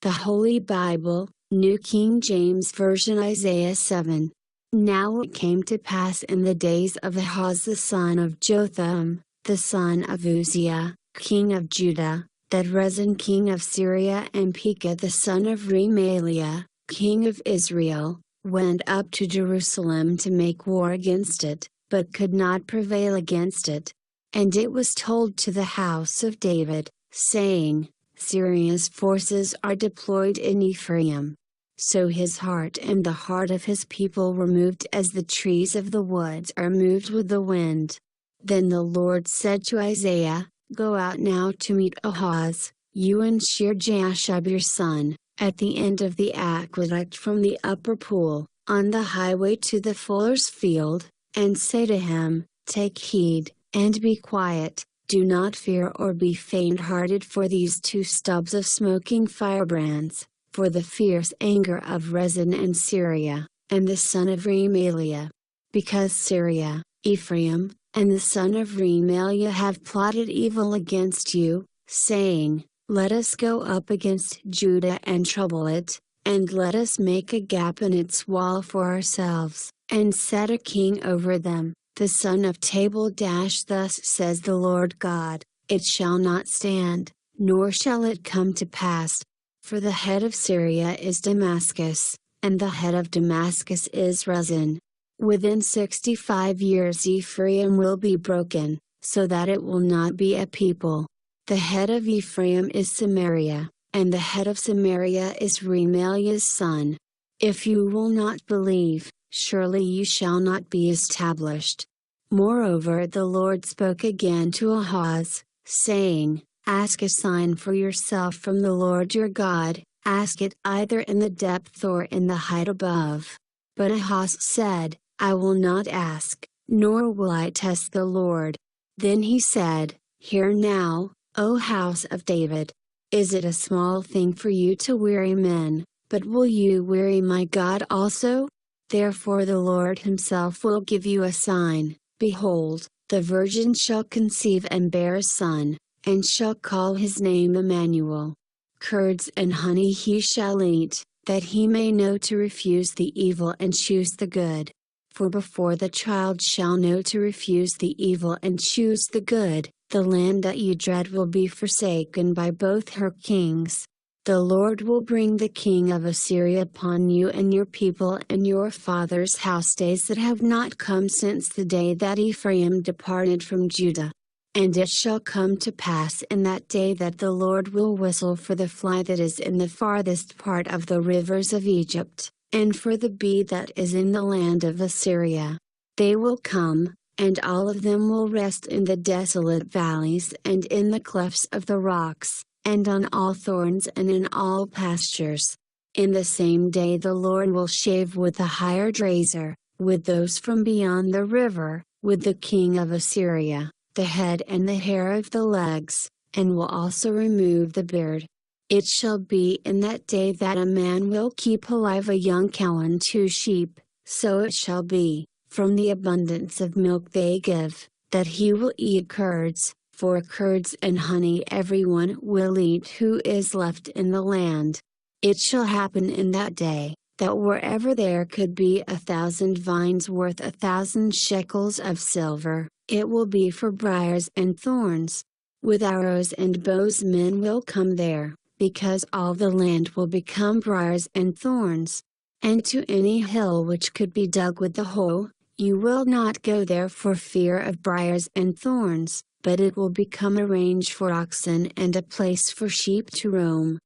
The Holy Bible, New King James Version, Isaiah 7. Now it came to pass in the days of Ahaz the son of Jotham, the son of Uzziah, king of Judah, that Rezin king of Syria and Pekah the son of Remaliah, king of Israel, went up to Jerusalem to make war against it, but could not prevail against it. And it was told to the house of David, saying, Syria's forces are deployed in Ephraim. So his heart and the heart of his people were moved as the trees of the woods are moved with the wind. Then the Lord said to Isaiah, Go out now to meet Ahaz, you and Shear-Jashub your son, at the end of the aqueduct from the upper pool, on the highway to the fuller's field, and say to him, Take heed, and be quiet, do not fear or be faint-hearted for these two stubs of smoking firebrands, for the fierce anger of Rezin and Syria, and the son of Remaliah. Because Syria, Ephraim, and the son of Remaliah have plotted evil against you, saying, Let us go up against Judah and trouble it, and let us make a gap in its wall for ourselves, and set a king over them. The son of Tabal. Thus says the Lord God, It shall not stand, nor shall it come to pass. For the head of Syria is Damascus, and the head of Damascus is Rezin. Within 65 years Ephraim will be broken, so that it will not be a people. The head of Ephraim is Samaria, and the head of Samaria is Remaliah's son. If you will not believe, surely you shall not be established. Moreover, the Lord spoke again to Ahaz, saying, Ask a sign for yourself from the Lord your God, ask it either in the depth or in the height above. But Ahaz said, I will not ask, nor will I test the Lord. Then he said, Hear now, O house of David. Is it a small thing for you to weary men, but will you weary my God also? Therefore the Lord himself will give you a sign. Behold, the virgin shall conceive and bear a son, and shall call his name Emmanuel. Curds and honey he shall eat, that he may know to refuse the evil and choose the good. For before the child shall know to refuse the evil and choose the good, the land that you dread will be forsaken by both her kings. The Lord will bring the king of Assyria upon you and your people and your father's house, days that have not come since the day that Ephraim departed from Judah. And it shall come to pass in that day that the Lord will whistle for the fly that is in the farthest part of the rivers of Egypt, and for the bee that is in the land of Assyria. They will come, and all of them will rest in the desolate valleys and in the clefts of the rocks, and on all thorns and in all pastures. In the same day the Lord will shave with a hired razor, with those from beyond the river, with the king of Assyria, the head and the hair of the legs, and will also remove the beard. It shall be in that day that a man will keep alive a young cow and 2 sheep, so it shall be, from the abundance of milk they give, that he will eat curds. For curds and honey everyone will eat who is left in the land. It shall happen in that day, that wherever there could be 1,000 vines worth 1,000 shekels of silver, it will be for briars and thorns. With arrows and bows men will come there, because all the land will become briars and thorns. And to any hill which could be dug with the hoe, you will not go there for fear of briars and thorns, but it will become a range for oxen and a place for sheep to roam.